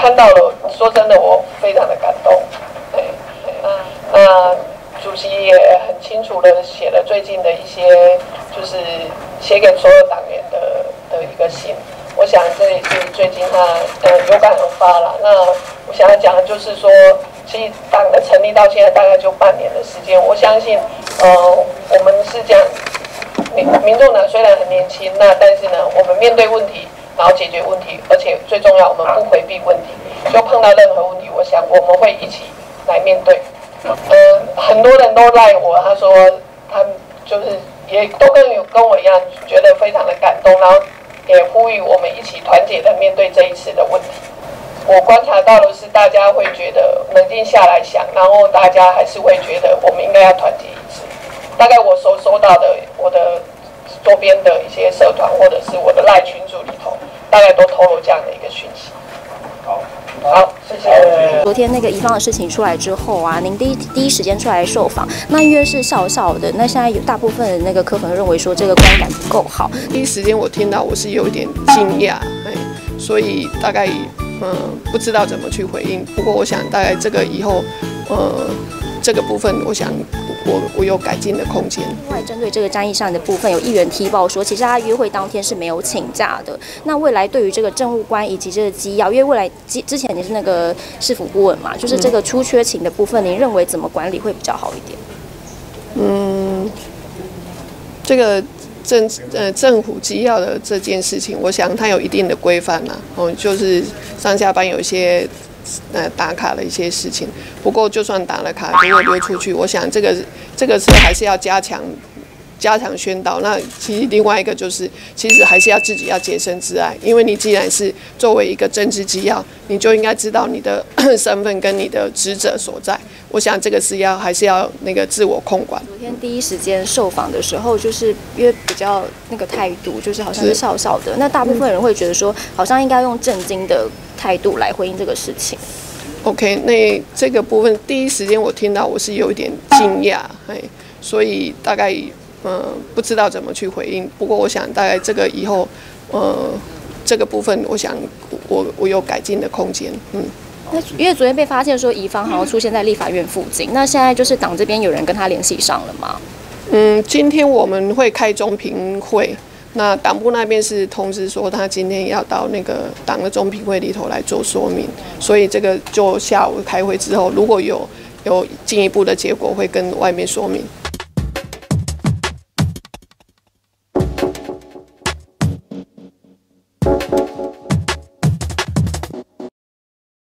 看到了，说真的，我非常的感动。那主席也很清楚的写了最近的一些，就是写给所有党员的一个信。我想这也是最近他有感而发了。那我想要讲的就是说，其实党的成立到现在大概就半年的时间。我相信，我们是这样，民众党虽然很年轻，那但是呢，我们面对问题，然后解决问题，而且最重要，我们不回避问题。就碰到任何问题，我想我们会一起来面对。很多人都赖我，他说他就是也都跟我一样，觉得非常的感动，然后也呼吁我们一起团结的面对这一次的问题。我观察到的是，大家会觉得冷静下来想，然后大家还是会觉得我们应该要团结一致。大概我收到的我的周边的一些社团或者是我的赖群组里头，大概都透露这样的一个讯息。好，谢谢。昨天那个宜芳的事情出来之后啊，您第一时间出来受访，那因为是笑笑的，那现在有大部分的那个柯粉认为说这个观感不够好。第一时间我听到我是有一点惊讶，所以大概不知道怎么去回应。不过我想大概这个以后这个部分，我想我有改进的空间。另外，针对这个詹义善的部分，有议员踢爆说，其实他约会当天是没有请假的。那未来对于这个政务官以及这个机要，因为未来之前你是那个市府顾问嘛，就是这个出缺勤的部分，您认为怎么管理会比较好一点？这个政府机要的这件事情，我想它有一定的规范啦。就是上下班有一些打卡的一些事情。不过就算打了卡，如果溜出去，我想这个是还是要加强宣导。那其实另外一个就是，其实还是要自己要洁身自爱，因为你既然是作为一个政治机要，你就应该知道你的身份跟你的职责所在。我想这个是还是要那个自我控管。昨天第一时间受访的时候，就是因为比较那个态度，就是好像是笑笑的。那大部分人会觉得说，好像应该用震惊的态度来回应这个事情。OK， 那这个部分第一时间我听到我是有一点惊讶，所以大概不知道怎么去回应。不过我想大概这个以后这个部分，我想我有改进的空间。那因为昨天被发现说宜芳好像出现在立法院附近，那现在就是党这边有人跟他联系上了吗？今天我们会开中评会。那党部那边是通知说，他今天要到那个党的中评会里头来做说明，所以这个就下午开会之后，如果有进一步的结果，会跟外面说明。